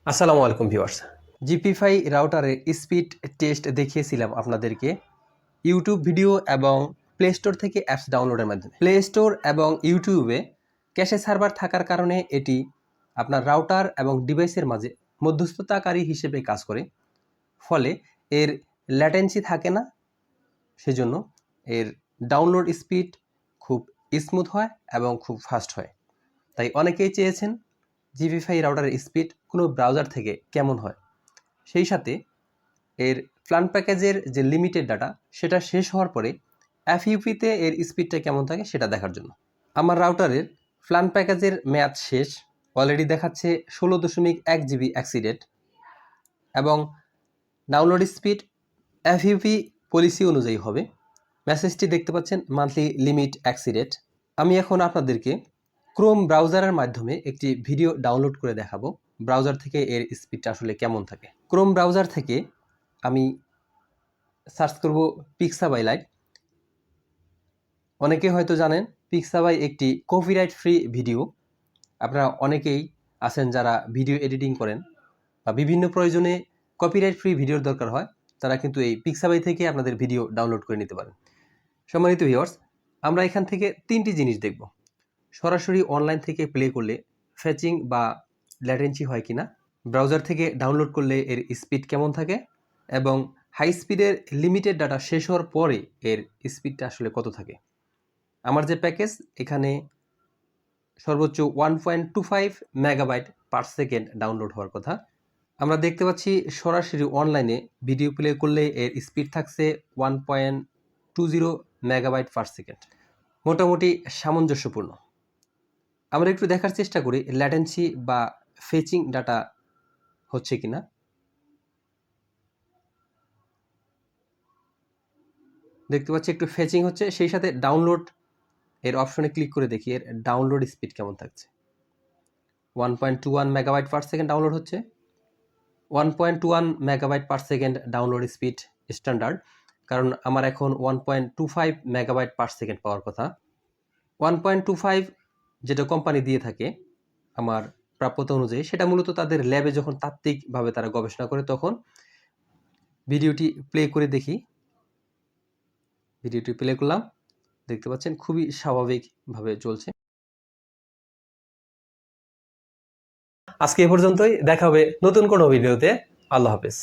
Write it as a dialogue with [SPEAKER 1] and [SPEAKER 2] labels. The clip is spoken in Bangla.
[SPEAKER 1] আসসালামু আলাইকুম ভিউয়ার্স। জিপিফাই রাউটারের স্পিড টেস্ট দেখিয়েছিলাম আপনাদেরকে ইউটিউব ভিডিও এবং প্লে স্টোর থেকে অ্যাপস ডাউনলোডের মাধ্যমে। প্লে স্টোর এবং ইউটিউবে ক্যাশে সার্ভার থাকার কারণে এটি আপনার রাউটার এবং ডিভাইসের মাঝে মধ্যস্থতাকারী হিসেবে কাজ করে, ফলে এর ল্যাটেন্সি থাকে না, সেজন্য এর ডাউনলোড স্পিড খুব স্মুথ হয় এবং খুব ফাস্ট হয়। তাই অনেকেই চেয়েছেন জিপিফাই রাউটারের স্পিড কোনো ব্রাউজার থেকে কেমন হয়, সেই সাথে এর প্ল্যান প্যাকেজের যে লিমিটেড ডাটা সেটা শেষ হওয়ার পরে এফইউপিতে এর স্পিডটা কেমন থাকে সেটা দেখার জন্য। আমার রাউটারের প্ল্যান প্যাকেজের মেয়াদ শেষ, অলরেডি দেখাচ্ছে 16.1 জিবি অ্যাক্সিডেন্ট এবং ডাউনলোড স্পিড এফইউপি পলিসি অনুযায়ী হবে। মেসেজটি দেখতে পাচ্ছেন মান্থলি লিমিট অ্যাক্সিডেন্ট। আমি এখন আপনাদেরকে ক্রোম ব্রাউজারের মাধ্যমে একটি ভিডিও ডাউনলোড করে দেখাবো ব্রাউজার থেকে এর স্পিডটা আসলে কেমন থাকে। ক্রোম ব্রাউজার থেকে আমি সার্চ করব পিক্সাবাই লাইট। অনেকে হয়তো জানেন পিক্সাবাই একটি কপিরাইট ফ্রি ভিডিও। আপনারা অনেকেই আছেন যারা ভিডিও এডিটিং করেন বা বিভিন্ন প্রয়োজনে কপিরাইট ফ্রি ভিডিওর দরকার হয়, তারা কিন্তু এই পিক্সাবাই থেকে আপনাদের ভিডিও ডাউনলোড করে নিতে পারেন। সম্মানিত ভিউয়ার্স, আমরা এখান থেকে তিনটি জিনিস দেখব। সরাসরি অনলাইন থেকে প্লে করলে ফেচিং বা ল্যাটেন্সি হয় কিনা, ব্রাউজার থেকে ডাউনলোড করলে এর স্পিড কেমন থাকে, এবং হাই স্পিডের লিমিটেড ডাটা শেষ হওয়ার পরে এর স্পিডটা আসলে কত থাকে। আমার যে প্যাকেজ, এখানে সর্বোচ্চ 1.25 মেগাবাইট পার সেকেন্ড ডাউনলোড হওয়ার কথা। আমরা দেখতে পাচ্ছি সরাসরি অনলাইনে ভিডিও প্লে করলে এর স্পিড থাকছে 1.20 মেগাবাইট পার সেকেন্ড, মোটামুটি সামঞ্জস্যপূর্ণ। আমরা একটু দেখার চেষ্টা করি ল্যাটেন্সি বা ফেচিং ডাটা হচ্ছে কিনা। দেখতে পাচ্ছি একটু ফেচিং হচ্ছে, সেই সাথে ডাউনলোড এর অপশনে ক্লিক করে দেখি এর ডাউনলোড স্পিড কেমন থাকছে। 1.21 মেগাবাইট পার সেকেন্ড ডাউনলোড হচ্ছে। 1.21 megabyte per second download speed standard, কারণ আমার এখন 1.25 মেগাবাইট পার সেকেন্ড পাওয়ার কথা। 1.25 যেটা কোম্পানি দিয়ে থাকে আমার প্রাপ্যতা অনুযায়ী, সেটা মূলত তাদের ল্যাবে যখন তাত্ত্বিকভাবে তারা গবেষণা করে তখন। ভিডিওটি প্লে করে দেখি। ভিডিওটি প্লে করলাম, দেখতে পাচ্ছেন খুবই স্বাভাবিকভাবে চলছে। আজকে এ পর্যন্তই, দেখা হবে নতুন কোনো ভিডিওতে। আল্লাহ হাফেজ।